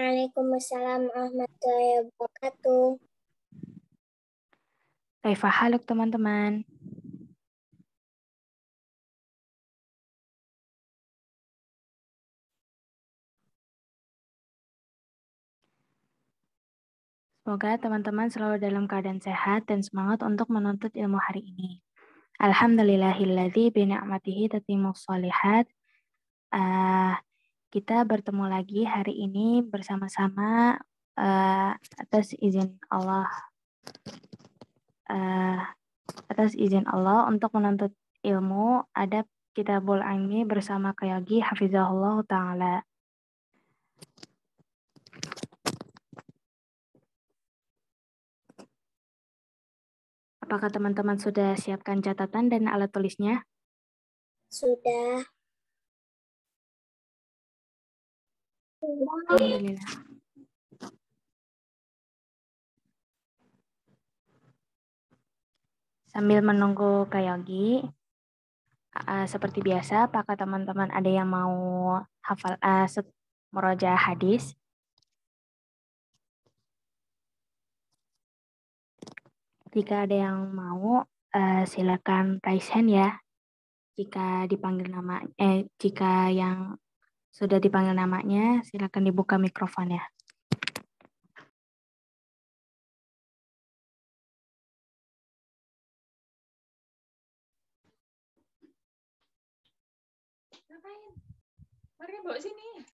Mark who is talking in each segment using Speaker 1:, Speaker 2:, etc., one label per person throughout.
Speaker 1: Waalaikumsalam warahmatullahi wabarakatuh.
Speaker 2: Kaifa haluk teman-teman? Semoga teman-teman selalu dalam keadaan sehat dan semangat untuk menuntut ilmu hari ini. Alhamdulillahilladzi bini'matihi tatimmus shalihat. Kita bertemu lagi hari ini bersama-sama atas izin Allah untuk menuntut ilmu adab Kitabul Ilmi bersama Kayogi Hafizahullah Ta'ala. Apakah teman-teman sudah siapkan catatan dan alat tulisnya?
Speaker 1: Sudah.
Speaker 2: Alhamdulillah. Sambil menunggu Kayogi, seperti biasa, apakah teman-teman ada yang mau hafal murojaah hadis? Jika ada yang mau, silakan raise hand ya. Jika yang sudah dipanggil namanya, silakan dibuka mikrofonnya.
Speaker 3: Ngapain? Mari bawa sini.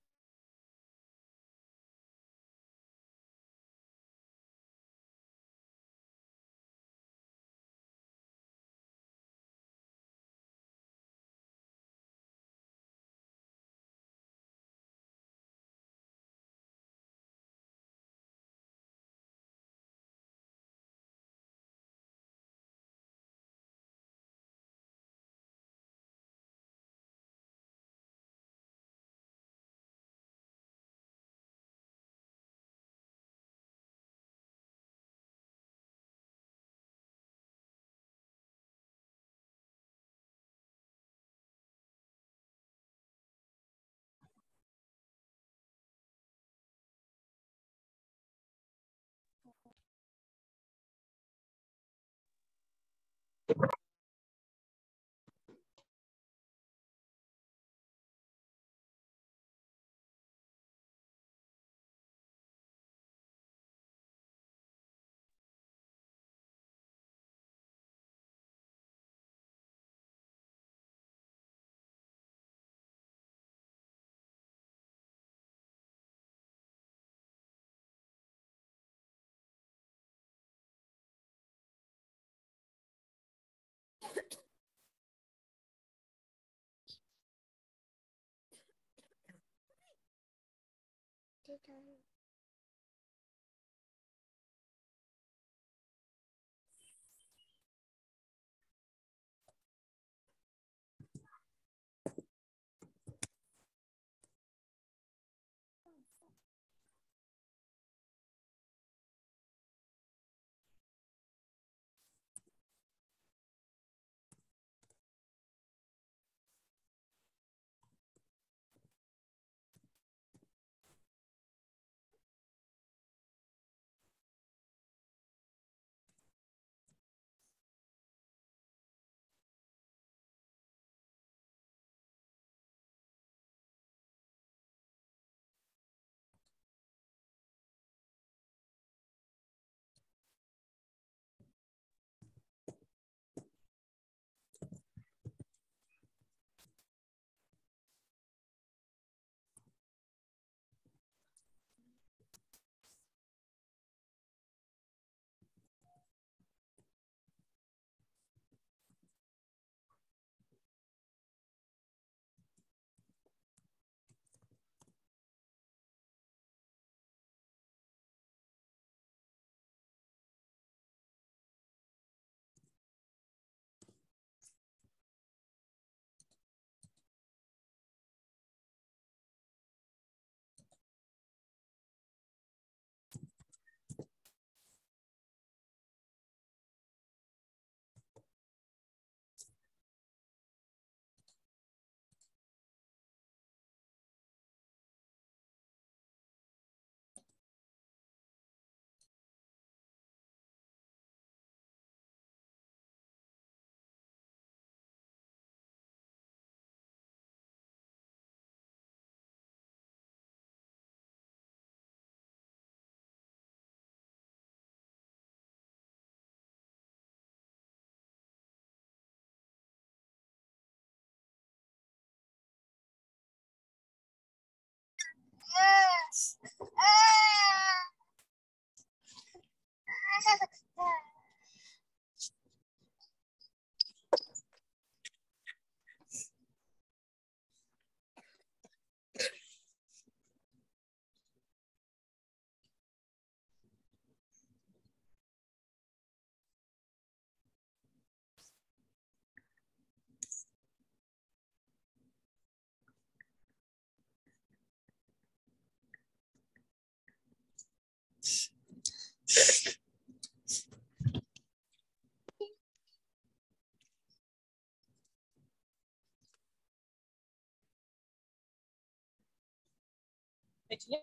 Speaker 3: Bajunya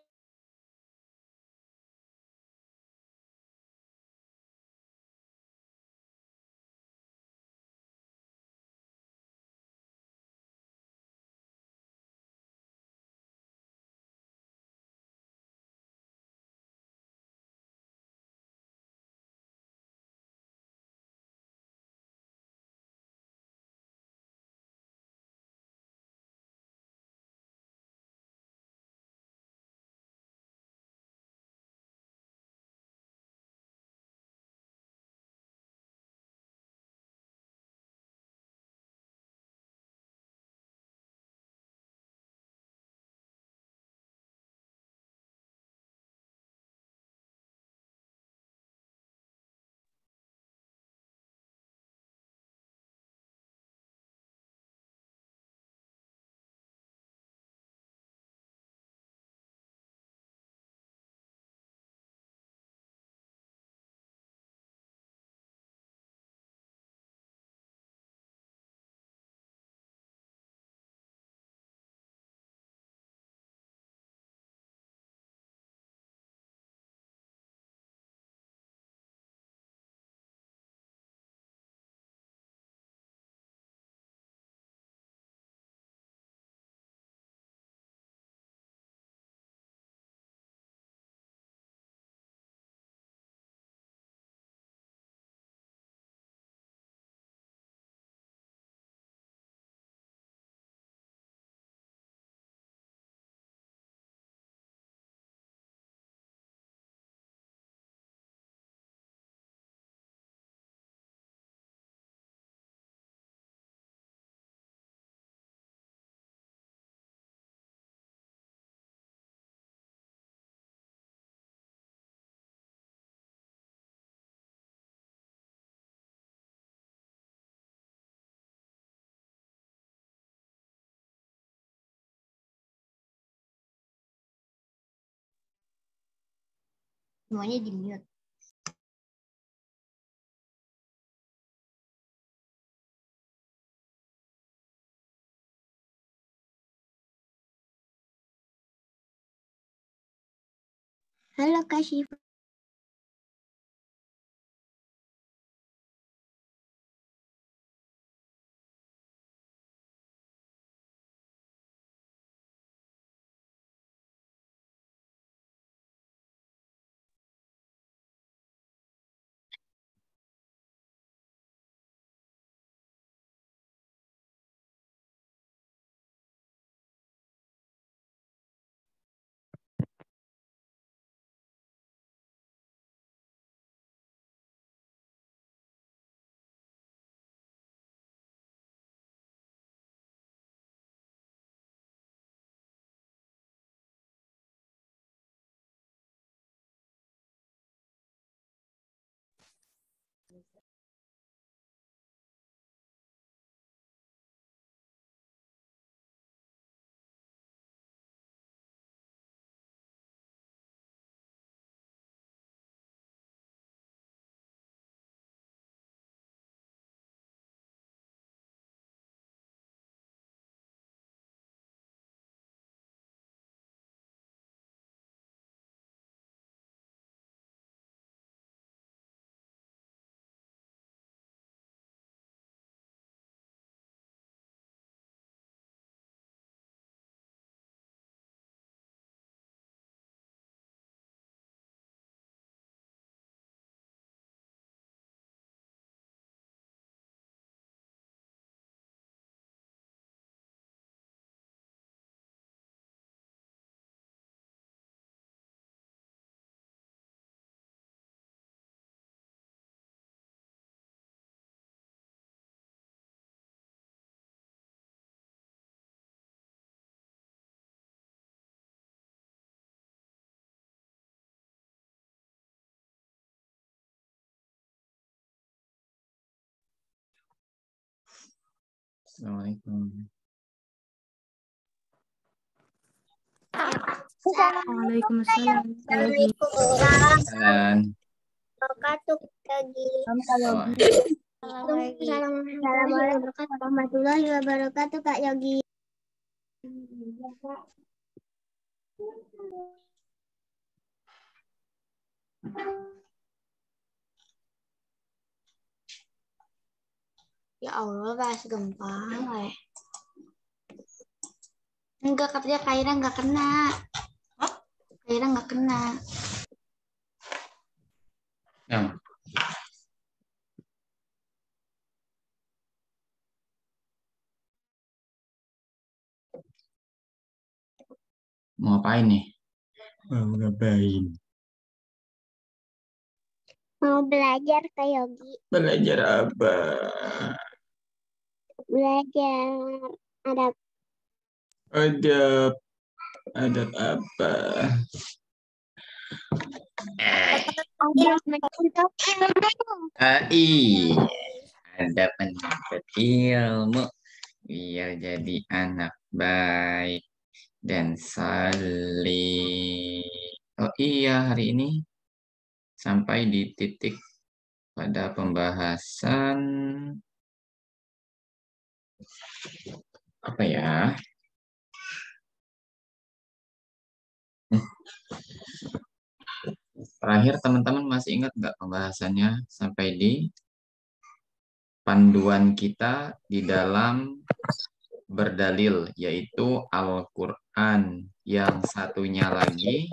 Speaker 1: semuanya di mute. Halo Kak Syifa.
Speaker 4: Assalamualaikum.
Speaker 2: Waalaikumsalam.
Speaker 1: Assalamualaikum warahmatullahi wabarakatuh. Assalamualaikum warahmatullahi wabarakatuh Kak Yogi. Ya Allah, bahas gampang. Enggak, katanya Kaira enggak kena. Kaira enggak kena.
Speaker 4: Nah, mau ngapain nih? Mau ngapain?
Speaker 1: Mau belajar ke Yogi.
Speaker 4: Belajar apa?
Speaker 1: Belajar adab.
Speaker 4: Adab. Adab apa? Iya. Adab menuntut ilmu. Biar jadi anak baik dan saleh. Oh iya, hari ini sampai di titik pada pembahasan apa ya? Terakhir teman-teman masih ingat nggak pembahasannya sampai di panduan kita di dalam berdalil, yaitu Al-Quran. Yang satunya lagi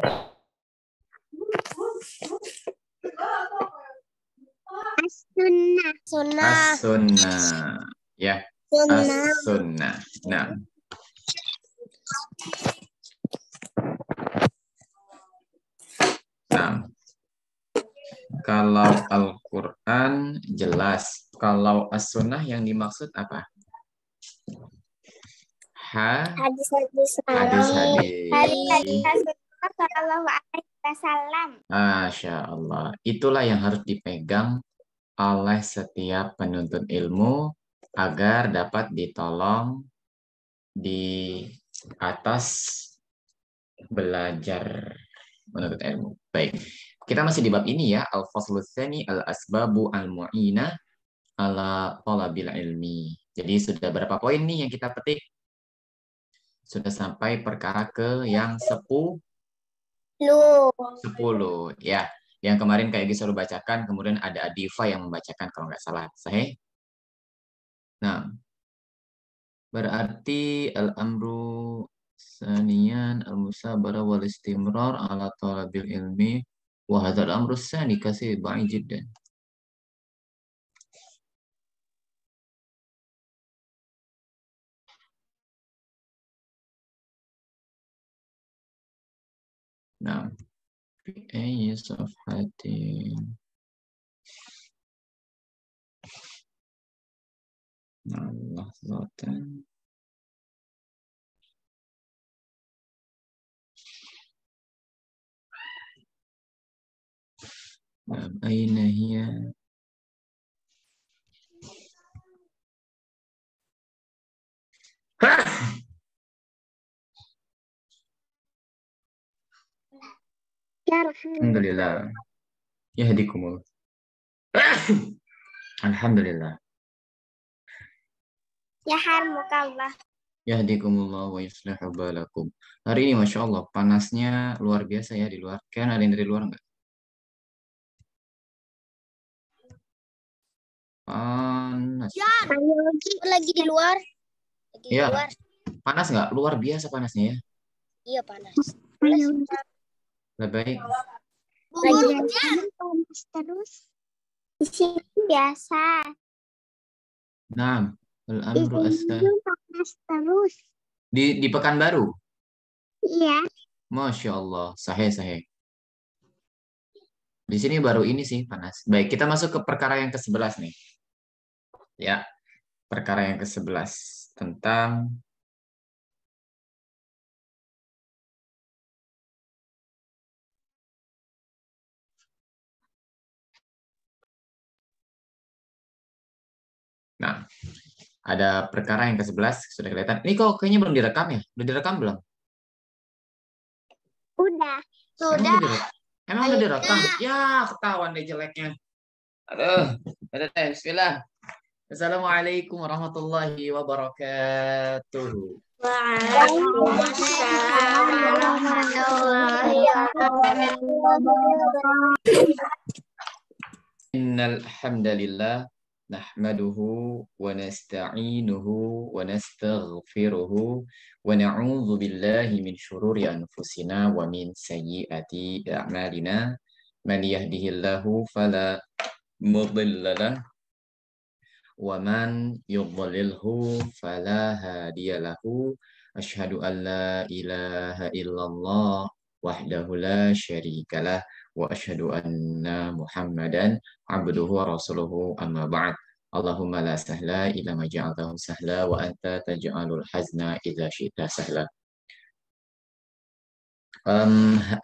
Speaker 1: Sunnah.
Speaker 4: As-Sunnah. Ya, As-Sunnah. Nah, kalau Al-Quran jelas. Kalau As-Sunnah yang dimaksud apa?
Speaker 1: Hadis-hadis
Speaker 4: Hadis-hadis.
Speaker 1: Sallallahu alaihi wasallam.
Speaker 4: Masya Allah. Itulah yang harus dipegang oleh setiap penuntut ilmu agar dapat ditolong di atas belajar menuntut ilmu. Baik. Kita masih di bab ini ya, al-faslu tsani al-asbabu al-mu'ina ala thalabil ilmi. Jadi sudah berapa poin nih yang kita petik? Sudah sampai perkara ke yang 10 ya. Yang kemarin kayak Gisel bacakan, kemudian ada Adifa yang membacakan kalau nggak salah. Sahih? Nah, berarti al-amru saniyan al-musabara wal istimrar ala talabil ilmi wa hadzal amru sani kasih ba'i jiddan. Nah, fi ayyi safhatin. Allah Zatan. Aina hiya? Alhamdulillah. Yahdikumullah. Alhamdulillah.
Speaker 1: Yarhamukallah.
Speaker 4: Yahdikumullah wa yuslihu balakum. Hari ini Masya Allah panasnya luar biasa ya di luar. Kan ada yang dari luar nggak? Panas.
Speaker 1: Lagi di luar.
Speaker 4: Iya. Panas nggak? Luar biasa panasnya ya.
Speaker 1: Iya, panas.
Speaker 4: Lebih baik.
Speaker 1: Panas terus. Di sini biasa.
Speaker 4: Nah, al-amru asa.
Speaker 1: Panas terus.
Speaker 4: Di Pekanbaru.
Speaker 1: Iya.
Speaker 4: Masya Allah, sahih. Di sini baru ini sih panas. Baik, kita masuk ke perkara yang ke-11 nih. Ya, perkara yang ke-11 tentang nah, ada perkara yang ke-11 sudah kelihatan. Ini kok kayaknya belum direkam ya? Udah direkam belum?
Speaker 1: Udah.
Speaker 4: Emang udah direkam? Ya, ketahuan deh jeleknya. Aduh, ada tes. Bismillah. Assalamualaikum warahmatullahi wabarakatuh.
Speaker 1: Waalaikumsalam warahmatullahi wabarakatuh.
Speaker 4: Innal hamdalillah nahmaduhu wa nasta'inuhu wa nastaghfiruhu wa na'udzu billahi min syururi anfusina wa min sayyiati a'malina. Man yahdihillahu fala mudilla lahu wa man yudlilhu fala hadiya lahu. Asyhadu an la ilaha illallah wahdahu la syarikalah wa asyhadu anna Muhammadan abduhu wa rasuluhu amma ba'd. Allahumma la sahla illa ma ja'altahu sahla wa anta taj'alul hazna idza syi'ta sahla.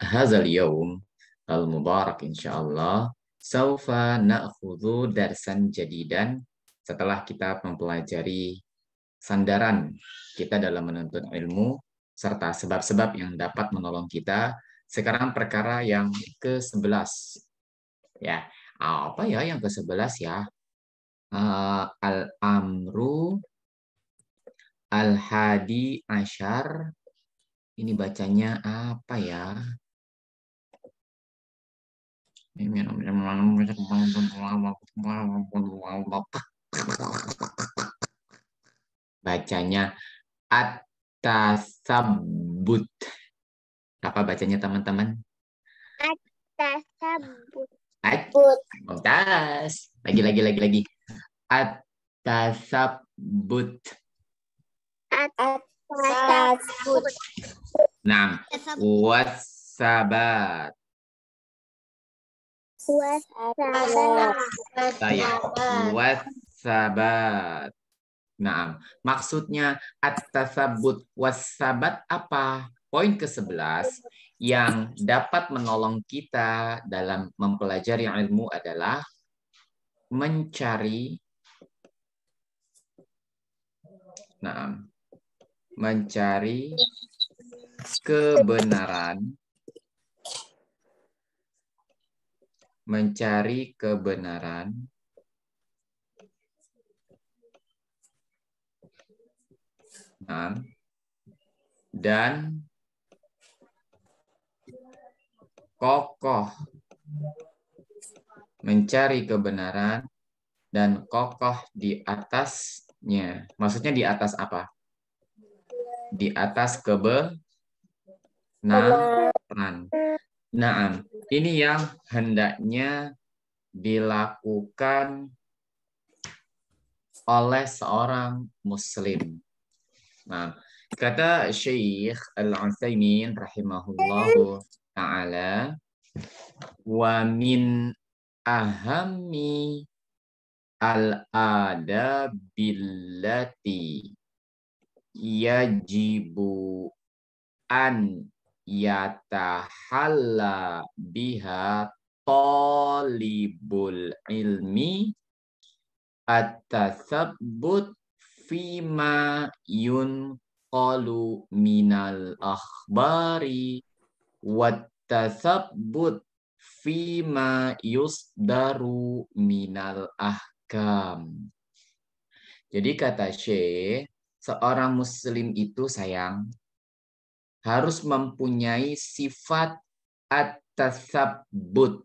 Speaker 4: Hadzal yaum al-mubarak insyaallah saufa na'khudhu darsan jadidan. Setelah kita mempelajari sandaran kita dalam menuntut ilmu serta sebab-sebab yang dapat menolong kita, sekarang perkara yang ke-11. Ya, apa ya yang ke-11 ya? Al-amru al-hadi asyar. Ini bacanya apa ya? Bacanya at-tasabbut. Apa bacanya teman-teman?
Speaker 1: At-tasabbut.
Speaker 4: Mumtaz. Lagi. At-tasabbut.
Speaker 1: At-tasabbut.
Speaker 4: Nah, wassabat. Wassabat. Nah, maksudnya at-tasabbut wassabat apa? Poin ke-11 yang dapat menolong kita dalam mempelajari ilmu adalah mencari kebenaran, dan kokoh. Mencari kebenaran dan kokoh di atasnya. Maksudnya di atas apa? Di atas kebenaran. Nah, ini yang hendaknya dilakukan oleh seorang muslim. Nah, kata Syekh Al-Utsaimin rahimahullahu ta'ala, wa min ahammi al-adabillati yajibu an yatahalla biha talibul ilmi at-tasabbut fima yunqalu minal akhbari wat-tasabbut fima yusdaru minal ahkam. Jadi kata Syekh, seorang muslim itu sayang harus mempunyai sifat at-tasabbut.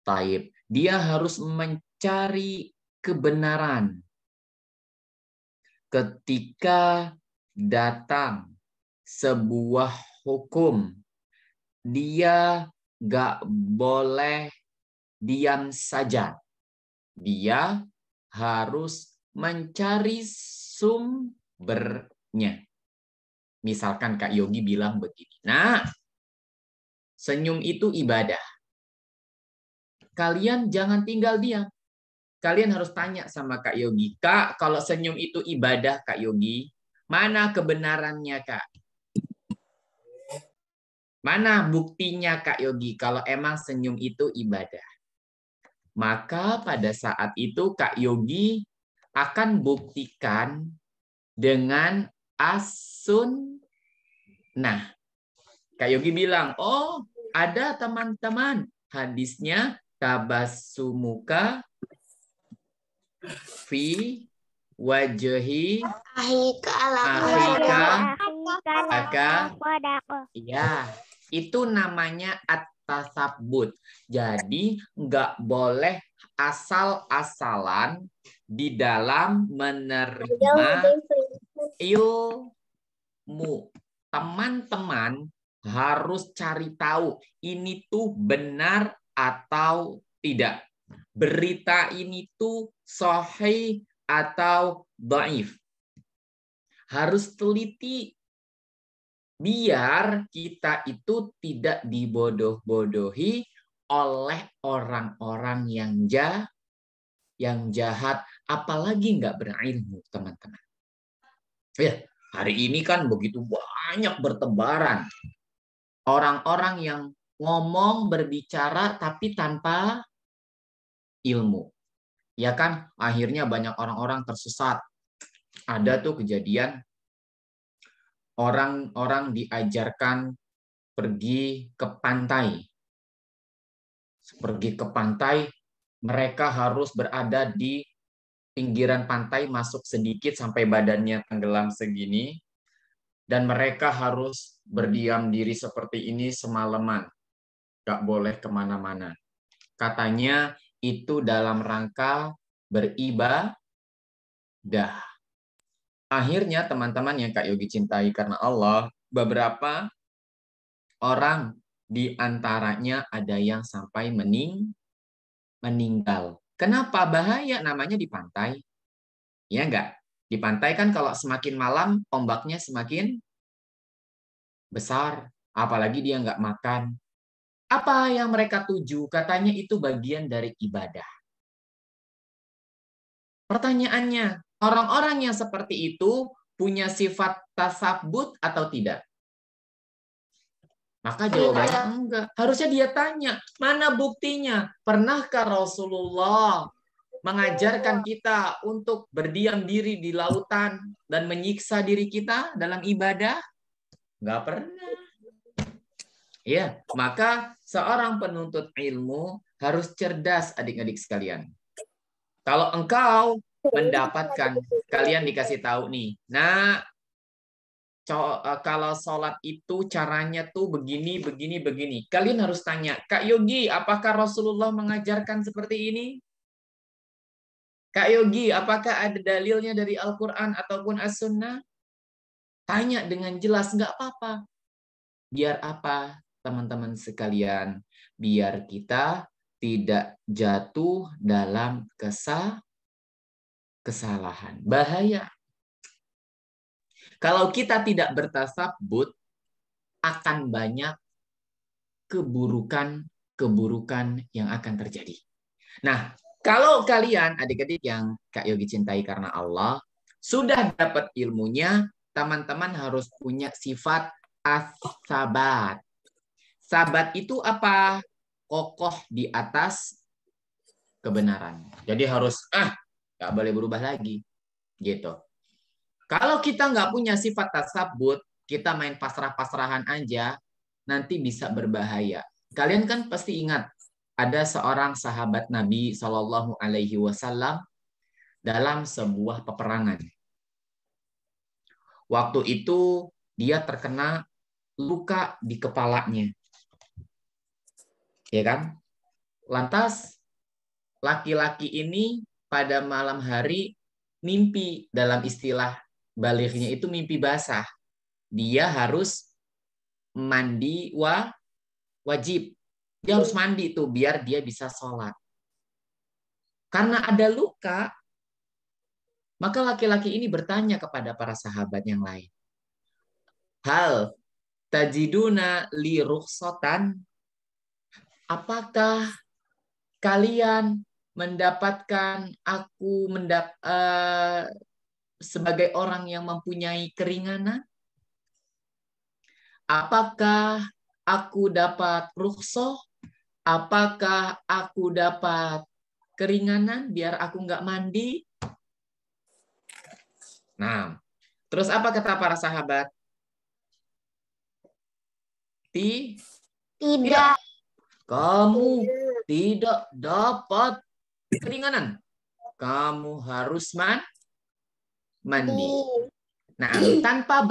Speaker 4: Taib. Dia harus mencari kebenaran. Ketika datang sebuah hukum, dia gak boleh diam saja. Dia harus mencari sumbernya. Misalkan Kak Yogi bilang begini, nah, senyum itu ibadah. Kalian jangan tinggal diam. Kalian harus tanya sama Kak Yogi, Kak, kalau senyum itu ibadah, Kak Yogi, mana kebenarannya, Kak? Mana buktinya, Kak Yogi, kalau emang senyum itu ibadah? Maka pada saat itu Kak Yogi akan buktikan dengan as-sunnah. Kak Yogi bilang, oh ada teman-teman, hadisnya tabassumuka fi wajhi
Speaker 1: Ahika
Speaker 4: akhika
Speaker 5: Aka
Speaker 4: ya, itu namanya at-tasabbut. Jadi nggak boleh asal-asalan di dalam menerima ilmu. Teman-teman harus cari tahu ini tuh benar atau tidak. Berita ini tuh sahih atau dhaif. Harus teliti biar kita itu tidak dibodoh-bodohi oleh orang-orang yang jahat, apalagi nggak berilmu, teman-teman. Ya, hari ini kan begitu banyak bertebaran orang-orang yang ngomong, berbicara, tapi tanpa ilmu. Ya kan, akhirnya banyak orang-orang tersesat. Ada tuh kejadian, orang-orang diajarkan pergi ke pantai. Pergi ke pantai, mereka harus berada di pinggiran pantai, masuk sedikit sampai badannya tenggelam segini. Dan mereka harus berdiam diri seperti ini semalaman. Gak boleh kemana-mana. Katanya itu dalam rangka beribadah. Akhirnya teman-teman yang Kak Yogi cintai karena Allah, beberapa orang di antaranya ada yang sampai meninggal. Kenapa? Bahaya namanya di pantai. Ya enggak? Di pantai kan kalau semakin malam ombaknya semakin besar. Apalagi dia enggak makan. Apa yang mereka tuju? Katanya itu bagian dari ibadah. Pertanyaannya, orang-orang yang seperti itu punya sifat tasabbut atau tidak? Maka jawabannya enggak. Harusnya dia tanya, mana buktinya? Pernahkah Rasulullah mengajarkan kita untuk berdiam diri di lautan dan menyiksa diri kita dalam ibadah? Enggak pernah. Ya, maka seorang penuntut ilmu harus cerdas, adik-adik sekalian. Kalau engkau mendapatkan, kalian dikasih tahu nih, nah kalau sholat itu caranya tuh begini, begini, begini. Kalian harus tanya, Kak Yogi, apakah Rasulullah mengajarkan seperti ini? Kak Yogi, apakah ada dalilnya dari Al-Quran ataupun As-Sunnah? Tanya dengan jelas, nggak apa-apa. Biar apa, teman-teman sekalian? Biar kita tidak jatuh dalam kesalahan. Bahaya. Kalau kita tidak bertasabbut, akan banyak keburukan yang akan terjadi. Nah, kalau kalian, adik-adik yang Kak Yogi cintai karena Allah, sudah dapat ilmunya, teman-teman harus punya sifat as-sabat. Sabat itu apa? Kokoh di atas kebenaran. Jadi harus, nggak boleh berubah lagi. Gitu. Kalau kita nggak punya sifat tasabbut, kita main pasrah-pasrahan aja, nanti bisa berbahaya. Kalian kan pasti ingat, ada seorang sahabat Nabi Shallallahu Alaihi Wasallam dalam sebuah peperangan. Waktu itu dia terkena luka di kepalanya, ya kan? Lantas laki-laki ini pada malam hari mimpi, dalam istilah balighnya itu mimpi basah. Dia harus mandi wajib. Dia harus mandi tuh biar dia bisa sholat. Karena ada luka, maka laki-laki ini bertanya kepada para sahabat yang lain. Hal tajiduna li rukhsatan? Apakah kalian mendapatkan aku sebagai orang yang mempunyai keringanan? Apakah aku dapat rukhsah? Apakah aku dapat keringanan biar aku nggak mandi? Nah, terus apa kata para sahabat? Tidak. Kamu tidak dapat keringanan. Kamu harus Mandi. Nah, tanpa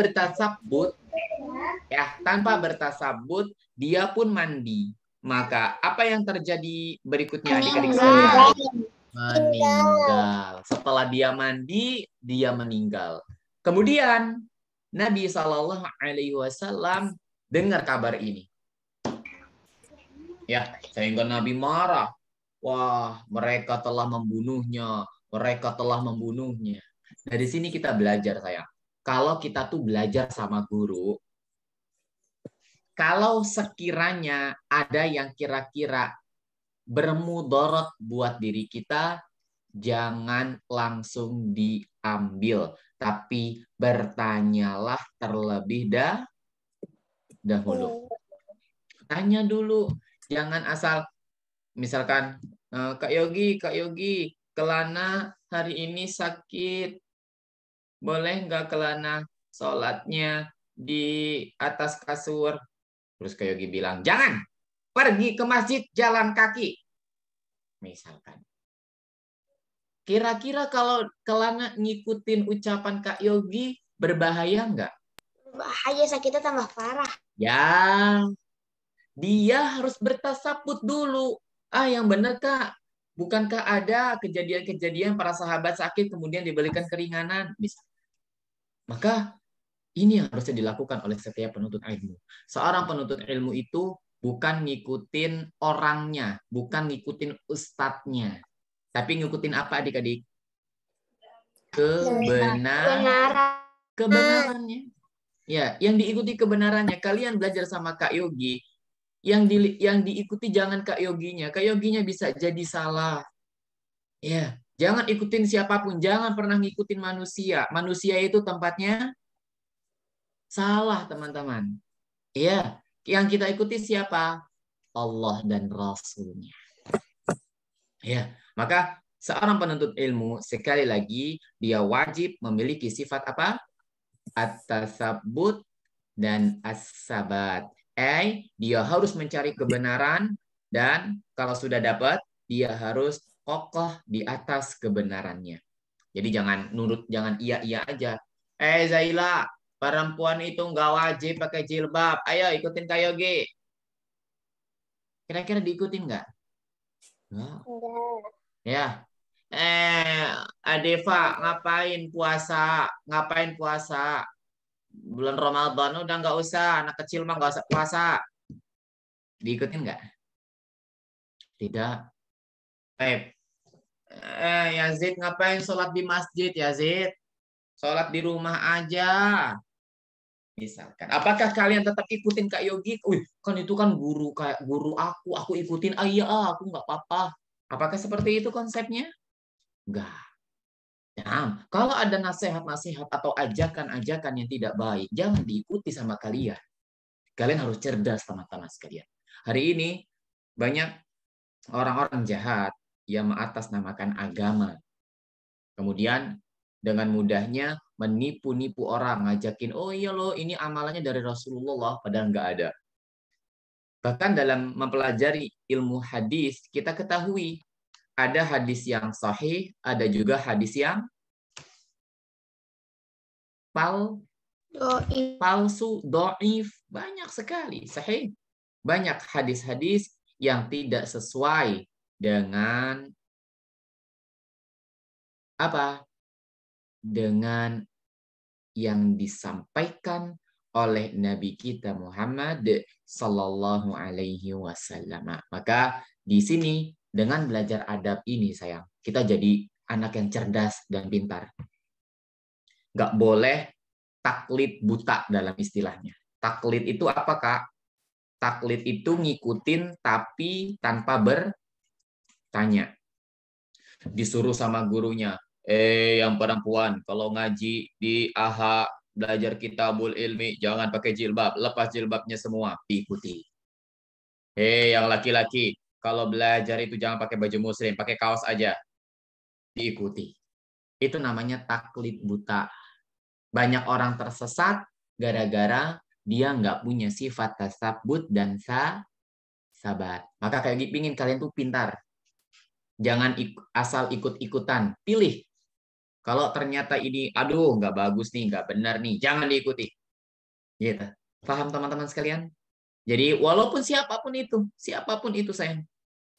Speaker 4: bertasabut, dia pun mandi. Maka apa yang terjadi berikutnya adik-adik sekalian? Meninggal. Setelah dia mandi, dia meninggal. Kemudian Nabi SAW dengar kabar ini. Ya, sehingga Nabi marah. Wah, mereka telah membunuhnya. Dari sini kita belajar, sayang. Kalau kita tuh belajar sama guru, kalau sekiranya ada yang kira-kira bermudarat buat diri kita, jangan langsung diambil. Tapi bertanyalah terlebih dahulu. Tanya dulu. Jangan asal, misalkan, Kak Yogi, kelana hari ini sakit. Boleh nggak kelana sholatnya di atas kasur? Terus Kak Yogi bilang, jangan. Pergi ke masjid jalan kaki. Misalkan. Kira-kira kalau kelana ngikutin ucapan Kak Yogi, berbahaya nggak?
Speaker 1: Bahaya, sakitnya tambah parah.
Speaker 4: Ya, dia harus bertasabut dulu. Yang benar Kak, bukankah ada kejadian-kejadian para sahabat sakit kemudian diberikan keringanan? Maka ini yang harusnya dilakukan oleh setiap penuntut ilmu. Seorang penuntut ilmu itu bukan ngikutin orangnya, bukan ngikutin ustadznya, tapi ngikutin apa adik-adik? Kebenarannya. Ya, yang diikuti kebenarannya. Kalian belajar sama Kak Yogi, yang diikuti jangan Kak Yoginya. Kak Yoginya bisa jadi salah. Ya, jangan ikutin siapapun, jangan pernah ngikutin manusia. Manusia itu tempatnya salah, teman-teman. Ya, yang kita ikuti siapa? Allah dan Rasulnya. Ya, maka seorang penuntut ilmu sekali lagi dia wajib memiliki sifat apa? At-tasabbut dan as-sabat. Dia harus mencari kebenaran dan kalau sudah dapat, dia harus kokoh di atas kebenarannya. Jadi jangan nurut, jangan iya-iya aja. Zaila, perempuan itu nggak wajib pakai jilbab. Ayo ikutin Kak Yogi. Kira-kira diikutin nggak? Enggak. Ya. Adeva, ngapain puasa? Bulan Ramadan udah nggak usah, anak kecil mah nggak usah puasa. Diikutin nggak? Tidak. Yazid, ngapain sholat di masjid, Yazid? Sholat di rumah aja. Misalkan, apakah kalian tetap ikutin Kak Yogi? Kan itu kan guru aku ikutin. Iya, aku nggak apa-apa. Apakah seperti itu konsepnya? Enggak. Nah, kalau ada nasihat-nasihat atau ajakan-ajakan yang tidak baik, jangan diikuti sama kalian. Kalian harus cerdas, teman-teman sekalian. Hari ini banyak orang-orang jahat yang mengatasnamakan agama. Kemudian dengan mudahnya menipu-nipu orang, ngajakin, oh iya loh, ini amalannya dari Rasulullah, padahal nggak ada. Bahkan dalam mempelajari ilmu hadis, kita ketahui ada hadis yang sahih, ada juga hadis yang palsu, dhaif, banyak sekali. Sahih, banyak hadis-hadis yang tidak sesuai dengan apa? Dengan yang disampaikan oleh Nabi kita Muhammad Sallallahu Alaihi Wasallam. Maka di sini dengan belajar adab ini, sayang, kita jadi anak yang cerdas dan pintar. Nggak boleh taklid buta dalam istilahnya. Taklid itu apa, Kak? Taklid itu ngikutin tapi tanpa bertanya. Disuruh sama gurunya, yang perempuan kalau ngaji di AHA belajar kitabul ilmi jangan pakai jilbab, lepas jilbabnya semua, diikuti. Yang laki-laki kalau belajar itu jangan pakai baju muslim, pakai kaos aja, diikuti. Itu namanya taklid buta. Banyak orang tersesat gara-gara dia nggak punya sifat tasabbut dan sabat. Maka kayak pingin kalian tuh pintar. Jangan asal ikut-ikutan. Pilih. Kalau ternyata ini, aduh, nggak bagus nih, nggak benar nih, jangan diikuti. Gitu. Paham teman-teman sekalian? Jadi walaupun siapapun itu sayang.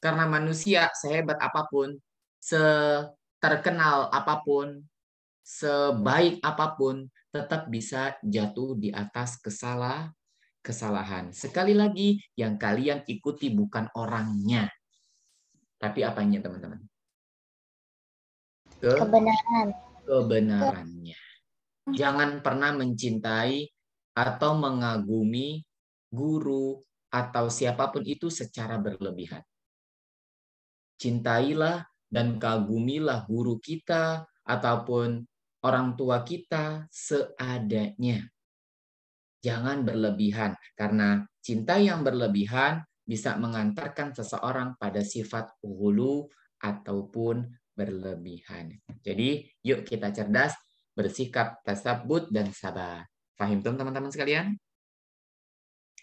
Speaker 4: Karena manusia sehebat apapun, seterkenal apapun, sebaik apapun, tetap bisa jatuh di atas kesalahan. Sekali lagi, yang kalian ikuti bukan orangnya, tapi apanya teman-teman?
Speaker 1: Kebenaran.
Speaker 4: Kebenarannya. Jangan pernah mencintai atau mengagumi guru atau siapapun itu secara berlebihan. Cintailah dan kagumilah guru kita ataupun orang tua kita seadanya. Jangan berlebihan, karena cinta yang berlebihan bisa mengantarkan seseorang pada sifat ghulu ataupun berlebihan. Jadi, yuk kita cerdas, bersikap tasabbut dan sabar. Fahim tuh teman-teman sekalian?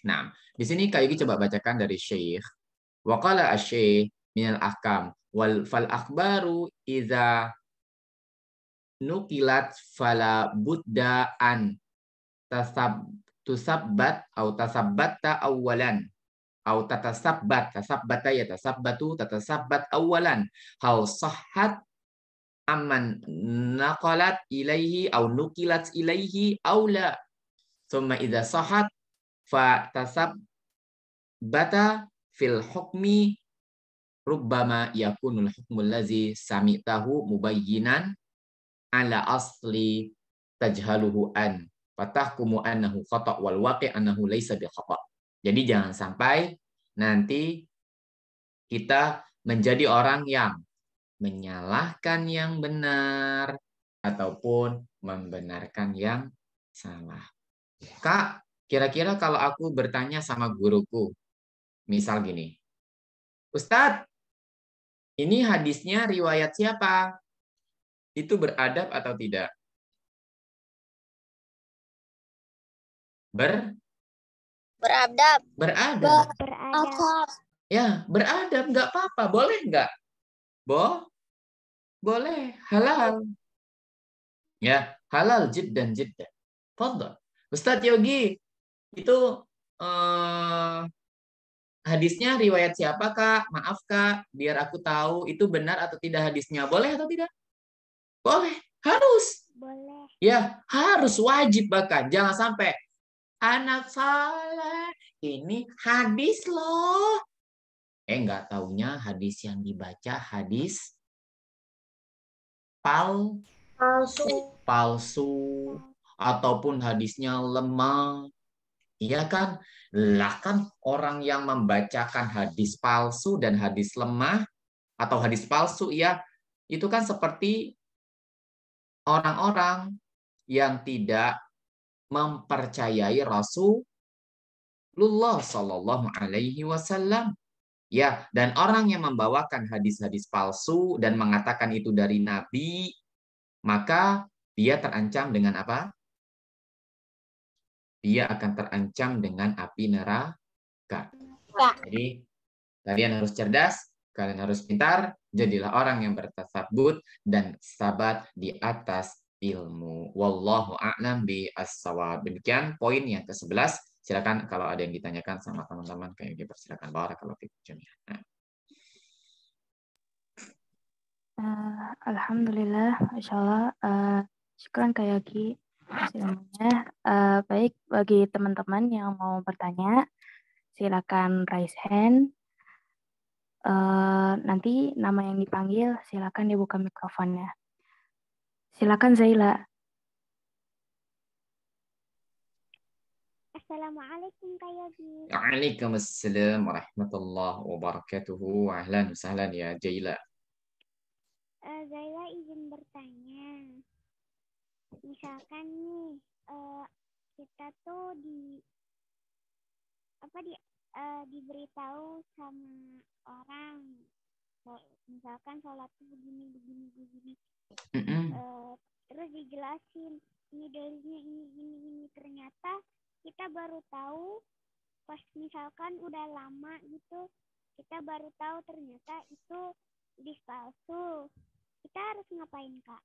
Speaker 4: Nah, di sini Kak Yogi coba bacakan dari Syekh. Wa qala asy-syekh minal ahkam wal fal akhbaru idza nukilat fala budda an tusabbat atau tasabbatta awalan atau tasabbata ya tasabbatu tatasabbat awalan hal sahhat amman naqalat ilaihi au nukilat ilaihi aw la thumma idza sahhat fa tasabbata fil hukmi rubbama yakunul hukmul ladzi sami'tahu mubayyinan ala asli tajhaluhu an fatahkumu annahu khata' wal waqi' annahu laisa bi khata'. Jadi jangan sampai nanti kita menjadi orang yang menyalahkan yang benar ataupun membenarkan yang salah. Kak, kira-kira kalau aku bertanya sama guruku, misal gini, Ustadz, ini hadisnya riwayat siapa? Itu beradab atau tidak?
Speaker 1: Beradab.
Speaker 4: Beradab.
Speaker 1: Beradab.
Speaker 4: Ya, beradab. Nggak apa-apa. Boleh nggak? Boleh. Halal. Ya, halal jiddan jiddan. Fadhal. Ustadz Yogi, itu hadisnya riwayat siapa, Kak? Maaf, Kak. Biar aku tahu itu benar atau tidak hadisnya. Boleh atau tidak? Boleh. Harus.
Speaker 1: Boleh.
Speaker 4: Ya, harus wajib bahkan. Jangan sampai anak salah. Ini hadis loh. Nggak taunya hadis yang dibaca hadis palsu ataupun hadisnya lemah. Iya kan? Lah kan orang yang membacakan hadis palsu dan hadis lemah atau hadis palsu ya, itu kan seperti orang-orang yang tidak mempercayai Rasulullah Shallallahu Alaihi Wasallam. Ya, dan orang yang membawakan hadis-hadis palsu dan mengatakan itu dari Nabi, maka dia terancam dengan apa? Dia akan terancam dengan api neraka. Jadi, kalian harus cerdas, kalian harus pintar, jadilah orang yang bertasabbut dan sabat di atas ilmu. Wallahu a'lam bi-as-shawab. Demikian poin yang ke-11. Silakan kalau ada yang ditanyakan sama teman-teman, kayak gitu silakan. Barakallahu fikum.
Speaker 2: Alhamdulillah, Masya Allah. Syukran Kak Yogi ilmunya. Baik, bagi teman-teman yang mau bertanya, silakan raise hand. Nanti nama yang dipanggil, silakan dibuka mikrofonnya. Silakan Zaila.
Speaker 1: Assalamualaikum Kak Yogi.
Speaker 4: Waalaikumsalam warahmatullahi wabarakatuh. Ahlan wasahlan ya Jaila.
Speaker 1: Zaila izin bertanya. Misalkan nih kita tuh diberitahu sama orang, misalkan sholat tuh begini. Terus dijelasin ini dalilnya ini ternyata kita baru tahu pas misalkan udah lama gitu, kita baru tahu ternyata itu hadis palsu. Kita harus ngapain, Kak?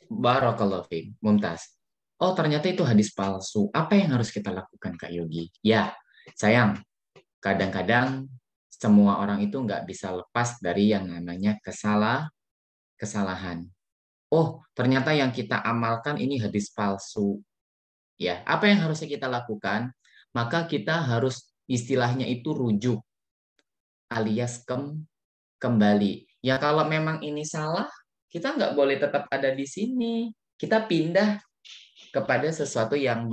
Speaker 4: Barakallahu fiik. Mumtaz. Oh, ternyata itu hadis palsu. Apa yang harus kita lakukan, Kak Yogi? Ya, sayang, kadang-kadang semua orang itu nggak bisa lepas dari yang namanya kesalahan. Oh, ternyata yang kita amalkan ini hadis palsu. Ya, apa yang harusnya kita lakukan? Maka kita harus istilahnya itu rujuk alias kembali. Ya kalau memang ini salah, kita nggak boleh tetap ada di sini. Kita pindah kepada sesuatu yang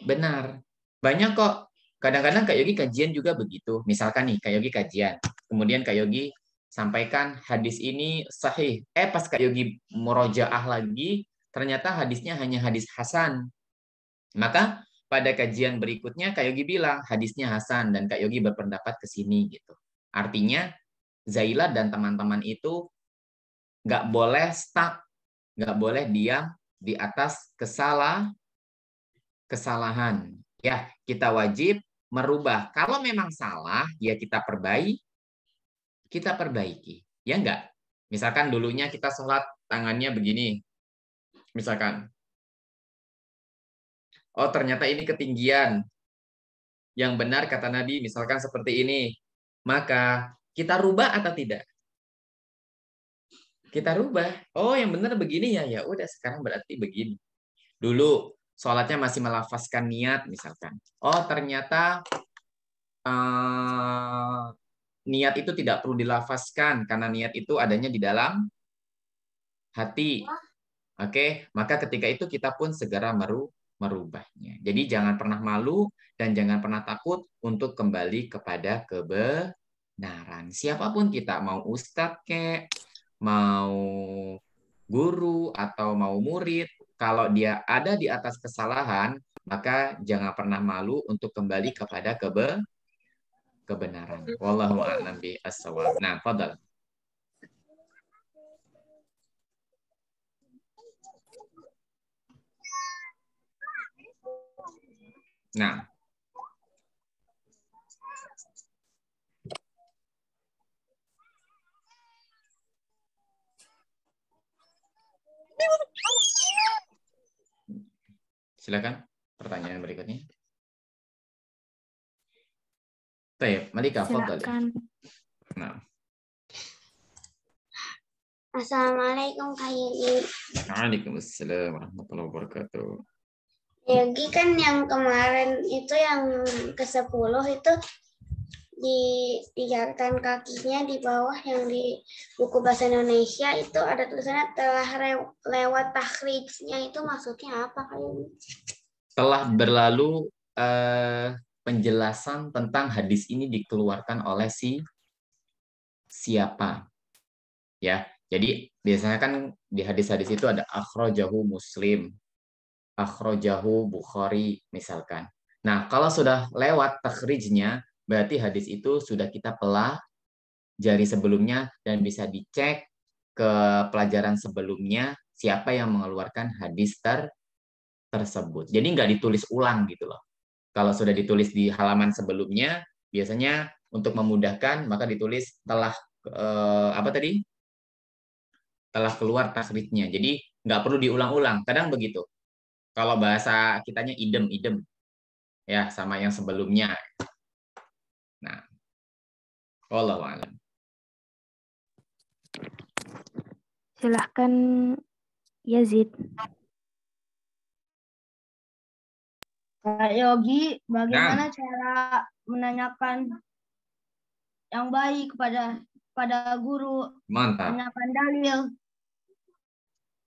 Speaker 4: benar. Banyak kok. Kadang-kadang Kak Yogi kajian juga begitu. Misalkan nih, Kak Yogi kajian. Kemudian Kak Yogi sampaikan hadis ini sahih. Pas Kak Yogi murojaah lagi, ternyata hadisnya hanya hadis hasan. Maka pada kajian berikutnya Kak Yogi bilang hadisnya hasan dan Kak Yogi berpendapat ke sini gitu. Artinya Zaila dan teman-teman itu nggak boleh stuck, nggak boleh diam di atas kesalahan. Ya, kita wajib merubah. Kalau memang salah, ya kita perbaiki. Ya enggak? Misalkan dulunya kita sholat tangannya begini. Misalkan, oh ternyata ini ketinggian. Yang benar kata Nabi, misalkan seperti ini. Maka kita rubah atau tidak? Kita rubah. Oh, yang benar begini ya. Ya udah, sekarang berarti begini. Dulu sholatnya masih melafazkan niat misalkan. Oh ternyata niat itu tidak perlu dilafazkan karena niat itu adanya di dalam hati. Oke, maka ketika itu kita pun segera merubahnya. Jadi jangan pernah malu dan jangan pernah takut untuk kembali kepada kebenaran. Siapapun kita, mau ustadz kek, mau guru atau mau murid, kalau dia ada di atas kesalahan, maka jangan pernah malu untuk kembali kepada kebenaran. Wallahu a'lam bishawab. Nah, fadal. Nah, silakan pertanyaan berikutnya. Baik, Malika, fadal.
Speaker 2: Silakan.
Speaker 4: Nah.
Speaker 1: Assalamualaikum Kak Yogi.
Speaker 4: Waalaikumsalam warahmatullahi wabarakatuh.
Speaker 1: Yogi kan yang kemarin itu yang ke-10 itu diikat kakinya di bawah yang di buku bahasa Indonesia itu ada tulisannya telah lewat takhrijnya, itu maksudnya apa Kak Yogi?
Speaker 4: Telah berlalu penjelasan tentang hadis ini dikeluarkan oleh siapa. Ya, jadi biasanya kan di hadis-hadis itu ada akhrajahu Muslim, akhrajahu Bukhari misalkan. Nah, kalau sudah lewat takhrijnya, berarti hadis itu sudah kita pelajari sebelumnya dan bisa dicek ke pelajaran sebelumnya siapa yang mengeluarkan hadis tersebut. Jadi nggak ditulis ulang gitu loh. Kalau sudah ditulis di halaman sebelumnya, biasanya untuk memudahkan maka ditulis telah apa tadi? Telah keluar takhrijnya. Jadi nggak perlu diulang-ulang. Kadang begitu. Kalau bahasa kitanya idem-idem ya sama yang sebelumnya. Nah, wallahu a'lam.
Speaker 2: Silahkan Yazid.
Speaker 5: Kak Yogi, bagaimana cara menanyakan yang baik kepada guru?
Speaker 4: Mantap.
Speaker 5: Menanyakan dalil.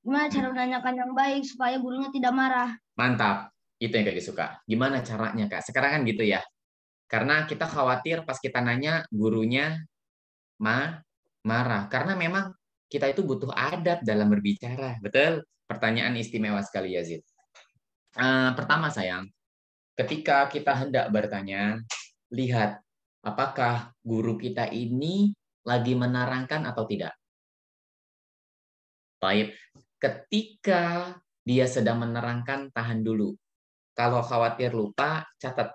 Speaker 5: Gimana cara menanyakan yang baik supaya gurunya tidak marah?
Speaker 4: Mantap. Itu yang kayak suka. Gimana caranya, Kak? Sekarang kan gitu ya. Karena kita khawatir pas kita nanya gurunya marah. Karena memang kita itu butuh adab dalam berbicara. Betul? Pertanyaan istimewa sekali, Yazid. Pertama, sayang. Ketika kita hendak bertanya, lihat apakah guru kita ini lagi menerangkan atau tidak. Baik. Ketika dia sedang menerangkan, tahan dulu. Kalau khawatir lupa, catat.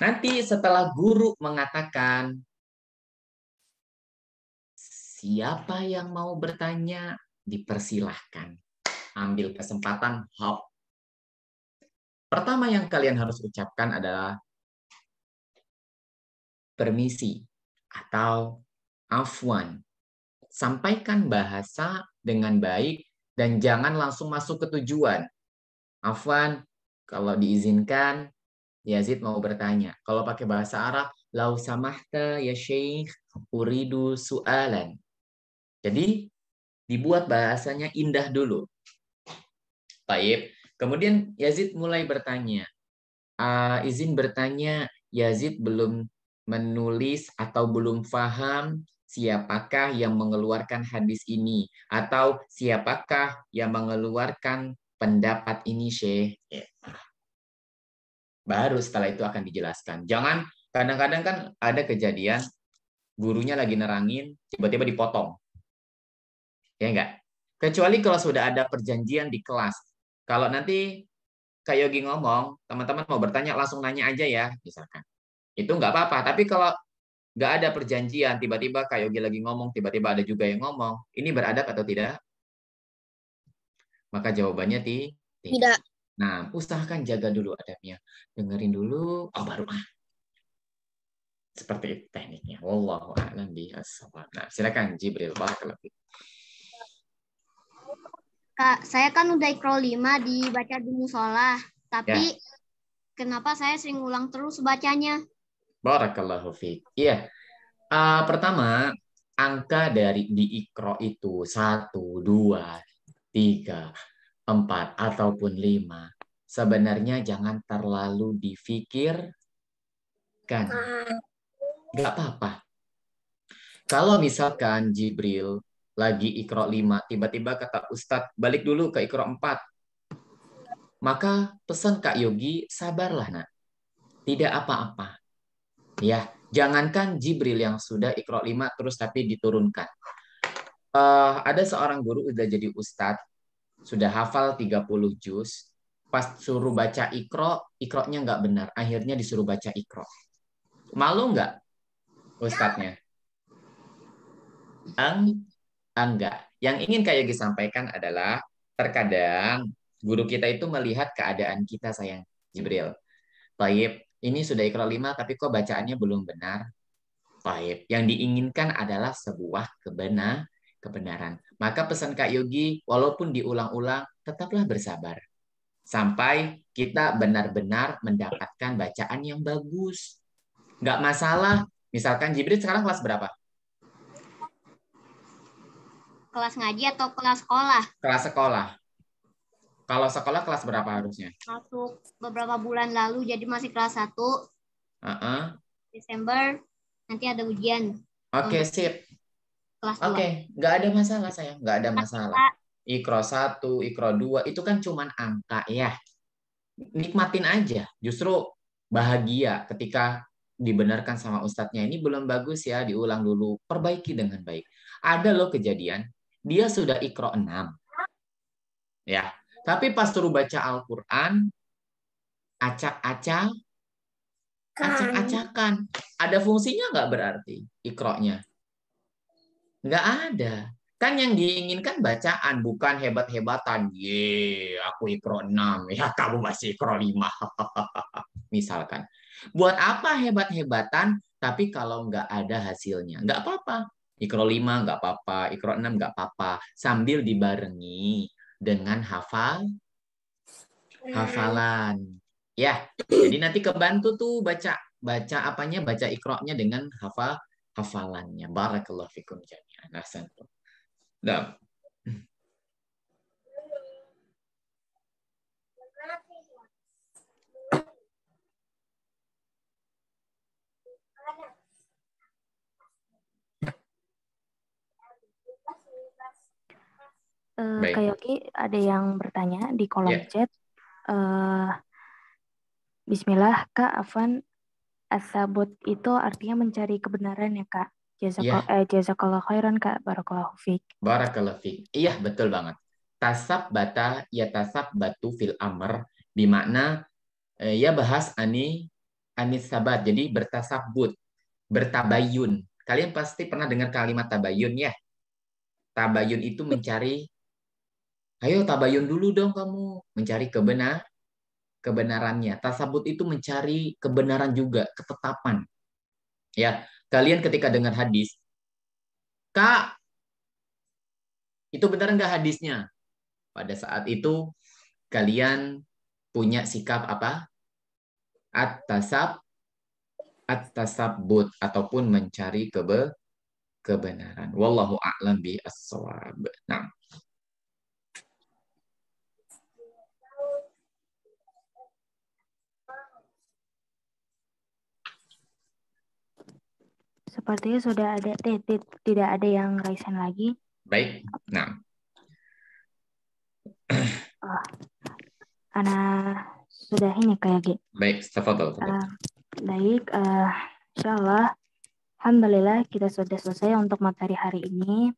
Speaker 4: Nanti setelah guru mengatakan, Siapa yang mau bertanya? Dipersilahkan. Ambil kesempatan, hop. Pertama yang kalian harus ucapkan adalah permisi atau afwan. Sampaikan bahasa dengan baik dan jangan langsung masuk ke tujuan. Afwan, kalau diizinkan, Yazid mau bertanya. Kalau pakai bahasa Arab, lau samahta ya syekh, uridu su'alan. Jadi, dibuat bahasanya indah dulu. Baik. Kemudian Yazid mulai bertanya. Izin bertanya, Yazid belum menulis atau belum paham siapakah yang mengeluarkan hadis ini atau siapakah yang mengeluarkan pendapat ini, Syekh. Baru setelah itu akan dijelaskan. Jangan, kadang-kadang kan ada kejadian gurunya lagi nerangin, tiba-tiba dipotong. Ya enggak? Kecuali kalau sudah ada perjanjian di kelas. Kalau nanti Kak Yogi ngomong, teman-teman mau bertanya, langsung nanya aja ya, misalkan. Itu nggak apa-apa. Tapi kalau nggak ada perjanjian, tiba-tiba Kak Yogi lagi ngomong, tiba-tiba ada juga yang ngomong, ini beradab atau tidak? Maka jawabannya tidak. Nah, usahakan jaga dulu adabnya. Dengerin dulu, baru seperti itu tekniknya. Wallahu a'lam bishawab. Nah, silakan Jibril, barakallahu fiik.
Speaker 5: Kak, saya kan udah Iqra 5 dibaca di musola, tapi kenapa saya sering ulang terus bacanya?
Speaker 4: Barakallahu fiik. Iya. Pertama, angka dari di Iqra itu 1, 2, 3, 4, ataupun 5. Sebenarnya jangan terlalu difikirkan. Nggak apa-apa. Kalau misalkan Jibril lagi Iqra 5, tiba-tiba kata Ustadz, balik dulu ke Iqra 4. Maka pesan Kak Yogi, sabarlah nak. Tidak apa-apa. Ya, jangankan Jibril yang sudah Iqra 5 terus tapi diturunkan. Ada seorang guru udah jadi Ustadz, sudah hafal 30 juz, pas suruh baca Iqra-nya nggak benar. Akhirnya disuruh baca Iqra. Malu nggak Ustadznya? Enggak. Yang ingin Kak Yogi sampaikan adalah terkadang guru kita itu melihat keadaan kita, sayang Jibril. Taib, ini sudah Iqra 5 tapi kok bacaannya belum benar. Taib, yang diinginkan adalah sebuah kebenaran. Maka pesan Kak Yogi, walaupun diulang-ulang, tetaplah bersabar. Sampai kita benar-benar mendapatkan bacaan yang bagus. Nggak masalah. Misalkan Jibril sekarang kelas berapa?
Speaker 5: Kelas ngaji atau kelas sekolah?
Speaker 4: Kelas sekolah. Kalau sekolah kelas berapa harusnya?
Speaker 5: Masuk beberapa bulan lalu, jadi masih kelas 1. Desember, nanti ada ujian.
Speaker 4: Oke, sip.
Speaker 5: Kelas 2.
Speaker 4: Oke, nggak ada masalah, sayang. Nggak ada masalah. Iqra 1, Iqra 2, itu kan cuman angka ya. Nikmatin aja. Justru bahagia ketika dibenarkan sama ustadznya. Ini belum bagus ya, diulang dulu. Perbaiki dengan baik. Ada loh kejadian, dia sudah Iqra 6. Ya, tapi pas suruh baca Al-Quran, acak-acakan. Ada fungsinya nggak berarti Iqra-nya? Nggak ada. Kan yang diinginkan bacaan, bukan hebat-hebatan. Aku Iqra 6. Ya, kamu masih Iqra 5. Misalkan. Buat apa hebat-hebatan, tapi kalau nggak ada hasilnya? Nggak apa-apa. Iqra 5 nggak apa-apa. Iqra 6 nggak apa-apa. Sambil dibarengi dengan hafalan. Ya, jadi nanti kebantu tuh baca Iqra-nya dengan hafalannya. Barakallahu fikum jami'an. Ahsantum. Nah.
Speaker 2: Kak Yogi, ada yang bertanya di kolom chat. Bismillah, Kak Afwan, as-sabut itu artinya mencari kebenaran ya, Kak? Jazakallah khairan, Kak. Barakallahu fiik.
Speaker 4: Barakallahu fiik. Iya, betul banget. Tasab bata ya tasab batu fil amr, bermakna ya bahas anis sabat. Jadi bertasabut, bertabayun. Kalian pasti pernah dengar kalimat tabayun ya? Tabayun itu mencari, ayo tabayun dulu dong kamu, mencari kebenarannya. Tasabut itu mencari kebenaran juga, ketetapan. Ya, kalian ketika dengar hadis, Kak, itu benar nggak hadisnya? Pada saat itu kalian punya sikap apa? At-tasabbut ataupun mencari kebenaran. Wallahu a'lam bi as-shawab. Nah,
Speaker 2: Sepertinya sudah ada, tidak ada yang raise hand lagi.
Speaker 4: baik. Nah,
Speaker 2: Ana sudah ini kayak gitu.
Speaker 4: baik, tafadhol.
Speaker 2: Baik, insyaallah. Alhamdulillah kita sudah selesai untuk materi hari ini.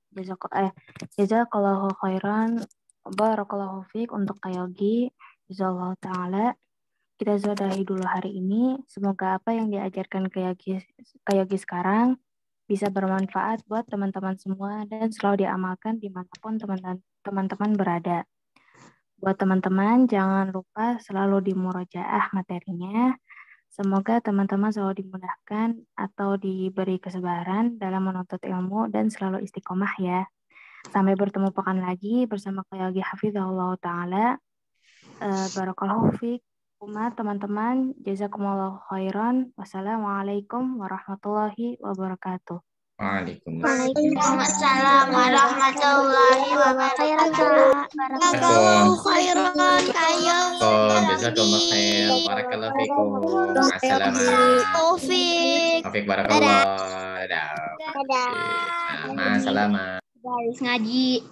Speaker 2: Jazakallahu khairan, barakallahu fiik untuk Kayogi. Jazakallahu ta'ala. Kita sudahi dulu hari ini. Semoga apa yang diajarkan Kayogi sekarang bisa bermanfaat buat teman-teman semua dan selalu diamalkan dimanapun teman-teman berada. Buat teman-teman, jangan lupa selalu dimurojaah materinya. Semoga teman-teman selalu dimudahkan atau diberi kesabaran dalam menuntut ilmu dan selalu istiqomah ya. Sampai bertemu pekan lagi bersama Kayogi Hafizahullah Ta'ala. Barakallahu fiik. Umat teman-teman, jazakumullahu khairan. Wassalamualaikum warahmatullahi wabarakatuh.
Speaker 1: Waalaikumsalam warahmatullahi wabarakatuh.
Speaker 5: Jazakallahu khairan kayo.
Speaker 4: Jazakallahu khair. Barakallahu fikum. Assalamualaikum. Taufik barakallah. Dadah.
Speaker 1: Dadah.
Speaker 4: Nah, salaman.
Speaker 5: Harus ngaji.